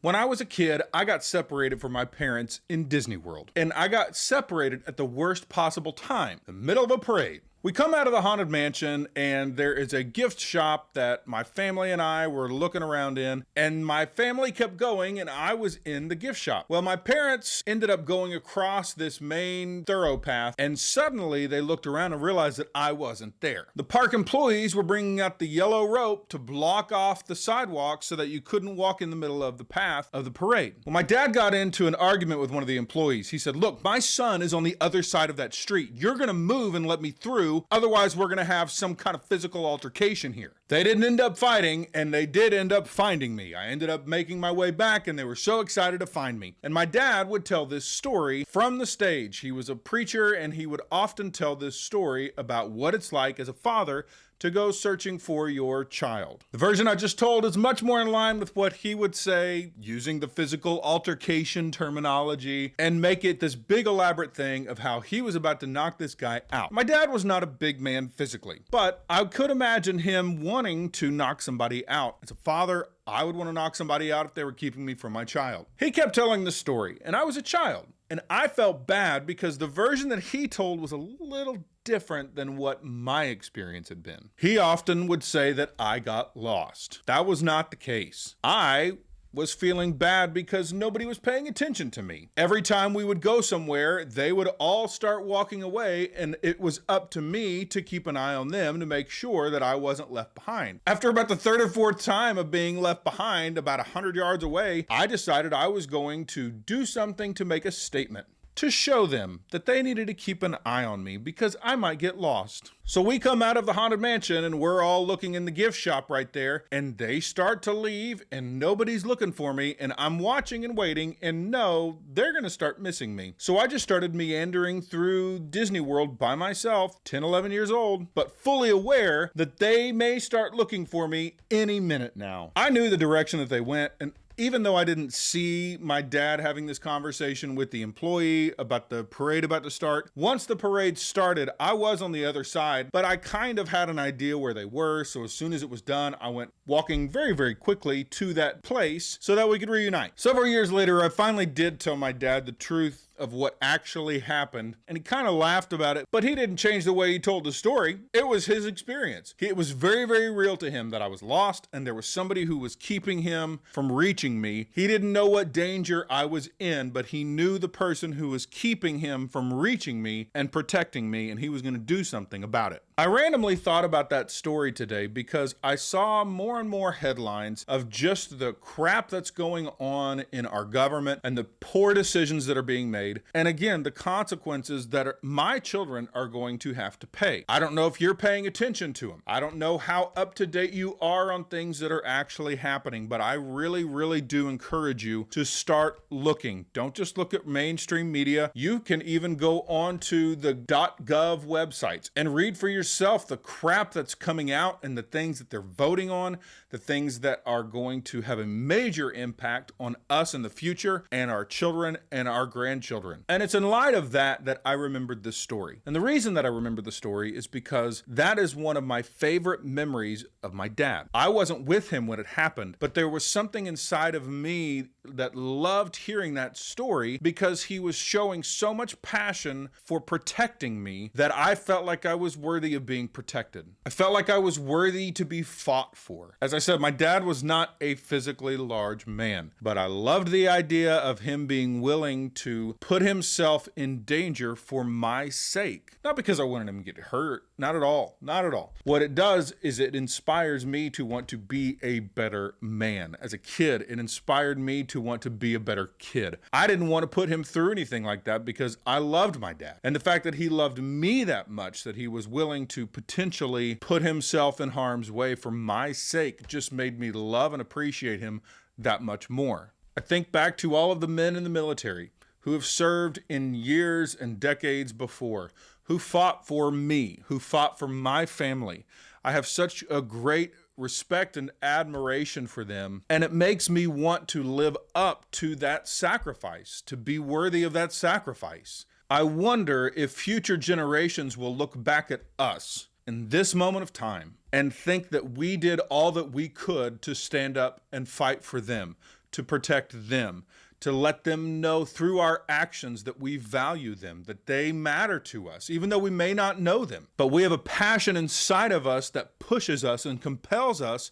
When I was a kid, I got separated from my parents in Disney World. And I got separated at the worst possible time, the middle of a parade. We come out of the Haunted Mansion, and there is a gift shop that my family and I were looking around in, and my family kept going, and I was in the gift shop. Well, my parents ended up going across this main thoroughpath, and suddenly they looked around and realized that I wasn't there. The park employees were bringing out the yellow rope to block off the sidewalk so that you couldn't walk in the middle of the path of the parade. Well, my dad got into an argument with one of the employees. He said, "Look, my son is on the other side of that street. You're going to move and let me through. Otherwise, we're going to have some kind of physical altercation here." They didn't end up fighting, and they did end up finding me. I ended up making my way back, and they were so excited to find me. And my dad would tell this story from the stage. He was a preacher, and he would often tell this story about what it's like as a father to go searching for your child. The version I just told is much more in line with what he would say, using the physical altercation terminology, and make it this big elaborate thing of how he was about to knock this guy out. My dad was not a big man physically, but I could imagine him wanting to knock somebody out. As a father, I would want to knock somebody out if they were keeping me from my child. He kept telling the story, and I was a child. And I felt bad because the version that he told was a little different than what my experience had been. He often would say that I got lost. That was not the case. I was feeling bad because nobody was paying attention to me. Every time we would go somewhere, they would all start walking away, and it was up to me to keep an eye on them to make sure that I wasn't left behind. After about the third or fourth time of being left behind, about 100 yards away, I decided I was going to do something to make a statement, to show them that they needed to keep an eye on me because I might get lost. So we come out of the Haunted Mansion, and we're all looking in the gift shop right there, and they start to leave, and nobody's looking for me, and I'm watching and waiting, and no, they're gonna start missing me. So I just started meandering through Disney World by myself, 10, 11 years old, but fully aware that they may start looking for me any minute now. I knew the direction that they went, and even though I didn't see my dad having this conversation with the employee about the parade about to start, once the parade started, I was on the other side, but I kind of had an idea where they were. So as soon as it was done, I went walking very, very quickly to that place so that we could reunite. Several years later, I finally did tell my dad the truth of what actually happened, and he kind of laughed about it, but he didn't change the way he told the story. It was his experience. It was very, very real to him that I was lost, and there was somebody who was keeping him from reaching me. He didn't know what danger I was in, but he knew the person who was keeping him from reaching me and protecting me, and he was going to do something about it. I randomly thought about that story today because I saw more and more headlines of just the crap that's going on in our government and the poor decisions that are being made. And again, the consequences that my children are going to have to pay. I don't know if you're paying attention to them. I don't know how up to date you are on things that are actually happening, but I really, really do encourage you to start looking. Don't just look at mainstream media. You can even go on to the .gov websites and read for yourself the crap that's coming out and the things that they're voting on, the things that are going to have a major impact on us in the future and our children and our grandchildren. And it's in light of that that I remembered this story. And the reason that I remember the story is because that is one of my favorite memories of my dad. I wasn't with him when it happened, but there was something inside of me that loved hearing that story because he was showing so much passion for protecting me that I felt like I was worthy of being protected. I felt like I was worthy to be fought for. As I said, my dad was not a physically large man, but I loved the idea of him being willing to put himself in danger for my sake. Not because I wanted him to get hurt. Not at all. Not at all. What it does is it inspires me to want to be a better man. As a kid, it inspired me to want to be a better kid. I didn't want to put him through anything like that because I loved my dad. And the fact that he loved me that much, that he was willing to potentially put himself in harm's way for my sake, just made me love and appreciate him that much more. I think back to all of the men in the military who have served in years and decades before, who fought for me, who fought for my family. I have such a great respect and admiration for them, and it makes me want to live up to that sacrifice, to be worthy of that sacrifice. I wonder if future generations will look back at us in this moment of time and think that we did all that we could to stand up and fight for them, to protect them, to let them know through our actions that we value them, that they matter to us, even though we may not know them. But we have a passion inside of us that pushes us and compels us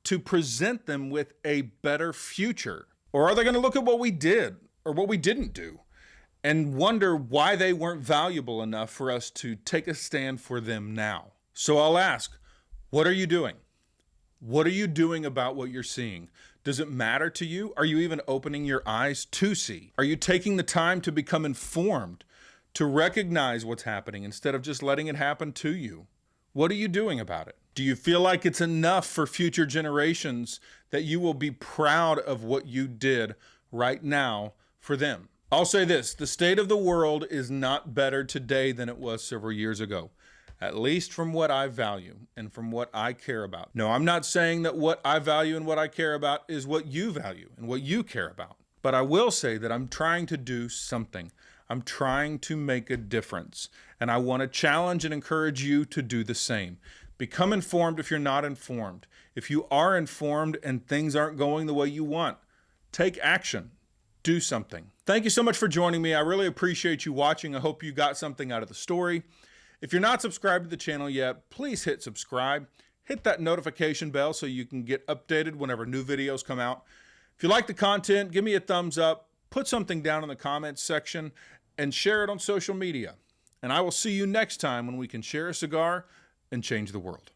to present them with a better future. Or are they going to look at what we did or what we didn't do and wonder why they weren't valuable enough for us to take a stand for them now? So I'll ask, what are you doing? What are you doing about what you're seeing? Does it matter to you? Are you even opening your eyes to see? Are you taking the time to become informed, to recognize what's happening instead of just letting it happen to you? What are you doing about it? Do you feel like it's enough for future generations that you will be proud of what you did right now for them? I'll say this, the state of the world is not better today than it was several years ago, at least from what I value and from what I care about. No, I'm not saying that what I value and what I care about is what you value and what you care about. But I will say that I'm trying to do something. I'm trying to make a difference. And I want to challenge and encourage you to do the same. Become informed if you're not informed. If you are informed and things aren't going the way you want, take action. Do something. Thank you so much for joining me. I really appreciate you watching. I hope you got something out of the story. If you're not subscribed to the channel yet, please hit subscribe. Hit that notification bell so you can get updated whenever new videos come out. If you like the content, give me a thumbs up, put something down in the comments section, and share it on social media. And I will see you next time when we can share a cigar and change the world.